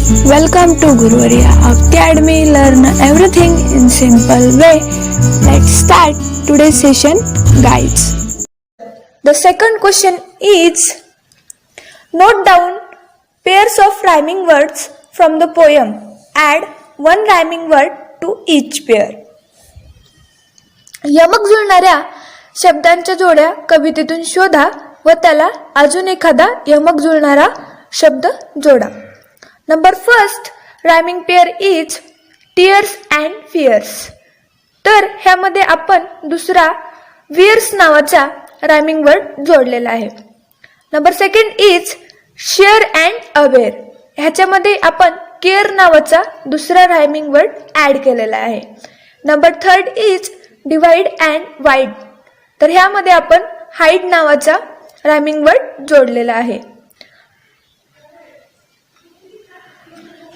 Welcome to Guruvarya of the Academy. Learn everything in simple way. Let's start today's session. Guides. The second question is, note down pairs of rhyming words from the poem. Add one rhyming word to each pair. यमक जुळणाऱ्या शब्दांच्या जोड्या कवितेतून शोधा व त्याला अजून एखादा यमक जुळणारा शब्द जोडा. Number first rhyming pair is tears and fears. तर ह्यामध्ये आपण दुसरा वियर्स नावाचा रायमिंग वर्ड जोडलेला आहे. Number second is share and aware. ह्याच्यामध्ये आपण केअर नावाचा दुसरा रायमिंग वर्ड ॲड केलेला आहे. Number third is divide and wide. तर ह्यामध्ये आपण हाईड नावाचा रायमिंग वर्ड जोडलेला आहे.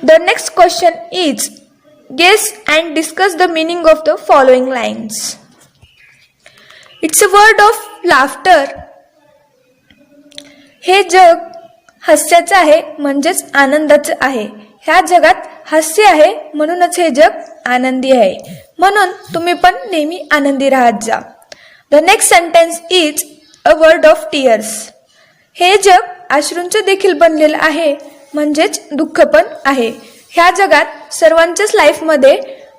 The next question is, guess and discuss the meaning of the following lines. It's a word of laughter. हे जग हास्याचं आहे म्हणजेच आनंदाचं आहे. ह्या जगात हास्य आहे म्हणूनच हे जग आनंदी आहे. म्हणून तुम्ही पण नेहमी आनंदी राहत जा. The next sentence is a word of tears. हे जग अश्रूंचं देखील बनलेलं आहे म्हणजेच दुःख पण आहे. ह्या जगात सर्वांच्याच लाईफमध्ये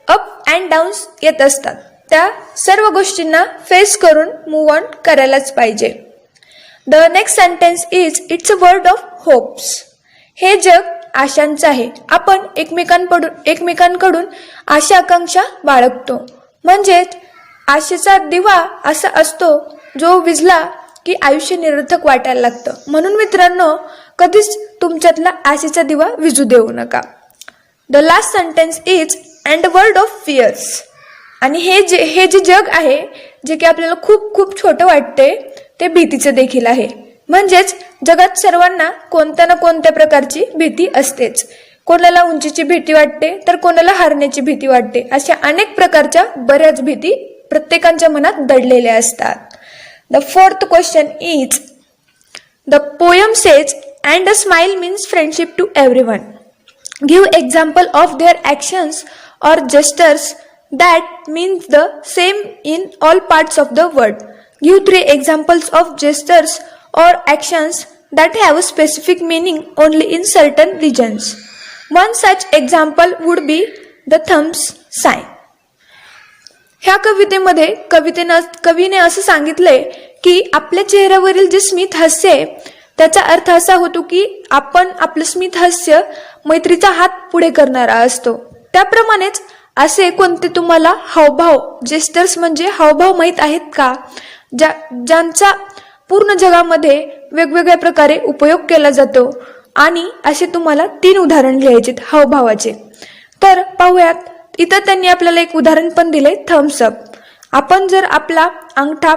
अप अँड डाऊन्स येत असतात. त्या सर्व गोष्टींना फेस करून मूव्ह ऑन करायलाच पाहिजे. The next sentence is it's a word of hopes. हे जग आशांचं आहे. आपण एकमेकांकडून आशा आकांक्षा बाळगतो. म्हणजेच आशेचा दिवा असा असतो जो विझला की आयुष्य निरर्थक वाटायला लागतं. म्हणून मित्रांनो, कधीच तुमच्यातला आशेचा दिवा विझू देऊ नका. The last sentence is and word of fears. आणि हे जे जग आहे जे की आपल्याला खूप खूप छोटं वाटते ते भीतीचं देखील आहे. म्हणजेच जगात सर्वांना कोणत्या ना कोणत्या प्रकारची भीती असतेच. कोणाला उंचीची भीती वाटते तर कोणाला हारण्याची भीती वाटते. अशा अनेक प्रकारच्या बऱ्याच भीती प्रत्येकाच्या मनात दडलेल्या असतात. The fourth question is, the poem says and a smile means friendship to everyone. Give example of their actions or gestures that means the same in all parts of the word. Give 3 examples of gestures or actions that have a specific meaning only in certain regions. One such example would be the thumbs sign. ह्या कवितेमध्ये कवीने असं सांगितलंय की आपल्या चेहऱ्यावरील जे स्मित हास्य आहे त्याचा अर्थ असा होतो की आपण आपलं स्मित हास्य मैत्रीचा हात पुढे करणारा असतो. त्याप्रमाणेच असे कोणते तुम्हाला हावभाव जेस्टर्स म्हणजे हावभाव माहीत आहेत का, ज्यांचा पूर्ण जगामध्ये वेगवेगळ्या प्रकारे उपयोग केला जातो. आणि असे तुम्हाला 3 उदाहरण लिहायचे हावभावाचे. तर पाहूयात. इथं त्यांनी आपल्याला एक उदाहरण पण दिले, थम्स अप. आपण जर आपला अंगठा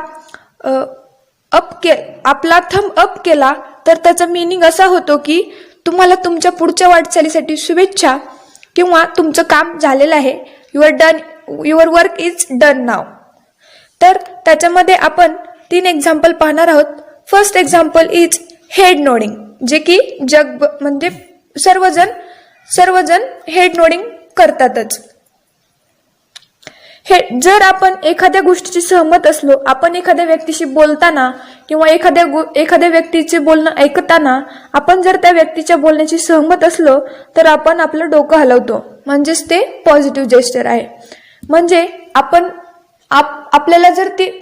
आपला थंब अप केला तर त्याचा मीनिंग असा होतो की तुम्हाला तुमच्या पुढच्या वाटचालीसाठी शुभेच्छा किंवा तुमचं काम झालेलं आहे. युअर वर्क इज डन नाव. तर त्याच्यामध्ये आपण 3 एक्झाम्पल पाहणार आहोत. First example is head nodding, जे की जग म्हणजे सर्वजण हेड नोडिंग करतातच. हे जर आपण एखाद्या गोष्टीशी सहमत असलो, आपण एखाद्या व्यक्तीशी बोलताना किंवा एखाद्या व्यक्तीचे बोलणं ऐकताना आपण जर त्या व्यक्तीच्या बोलण्याशी सहमत असलो तर आपण आपलं डोकं हलवतो. म्हणजेच ते पॉझिटिव्ह जेस्चर आहे. म्हणजे आपल्याला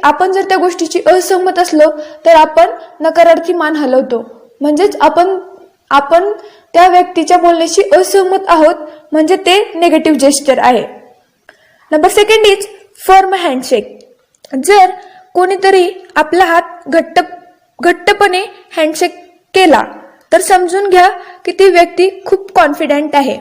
आपण जर त्या गोष्टीची असहमत असलो तर आपण नकारार्थी मान हलवतो. म्हणजेच आपण त्या व्यक्तीच्या बोलण्याशी असहमत आहोत म्हणजे ते निगेटिव्ह जेस्चर आहे. Number second is firm handshake. जर कोणीतरी आपला हात घट्टपणे हँडशेक केला तर समजून घ्या की ती व्यक्ती खूप कॉन्फिडंट आहे.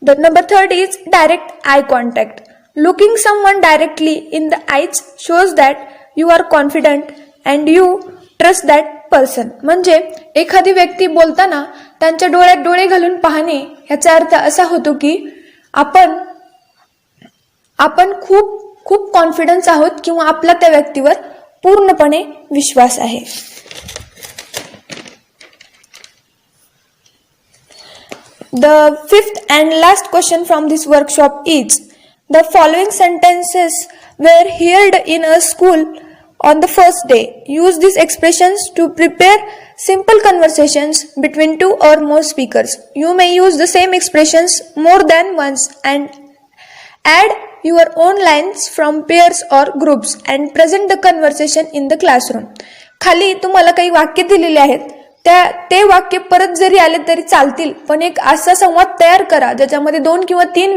Number third is direct eye contact. Looking someone directly in the eyes shows that you are confident and you trust that person. म्हणजे एखादी व्यक्ती बोलताना त्यांच्या डोळ्यात डोळे घालून पाहणे याचा अर्थ असा होतो की आपण खूप कॉन्फिडन्स आहोत किंवा आपला त्या व्यक्तीवर पूर्णपणे विश्वास आहे. The fifth and last question from this workshop is, the following sentences were heard in a school on the first day. Use these expressions to prepare simple conversations between two or more speakers. You may use the same expressions more than once and add your own lines from pairs or groups and present the conversation in the classroom. खाली तुम्हाला काही वाक्य दिलेले आहेत, ते वाक्य परत जरी आले तरी चालतील, पण एक असा संवाद तयार करा ज्याच्यामध्ये 2 किंवा 3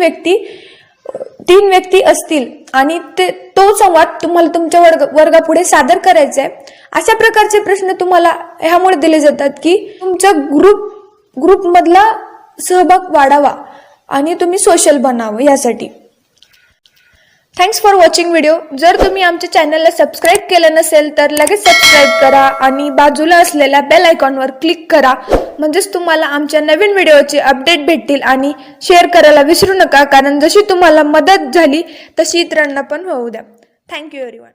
व्यक्ती असतील आणि तो संवाद तुम्हाला तुमच्या वर्गापुढे सादर करायचा आहे. अशा प्रकारचे प्रश्न तुम्हाला ह्यामुळे दिले जातात की तुमच्या ग्रुप मधला सहभाग वाढावा आणि तुम्ही सोशल बनावं यासाठी. Thanks for watching video. जर तुम्ही आमच्या चॅनलला सबस्क्राईब केलं नसेल तर लगेच सबस्क्राईब करा आणि बाजूला असलेल्या बेल आयकॉनवर क्लिक करा, म्हणजेच तुम्हाला आमच्या नवीन व्हिडिओचे अपडेट भेटतील. आणि शेअर करायला विसरू नका, कारण जशी तुम्हाला मदत झाली तशी इतरांना पण होऊ द्या. Thank you everyone.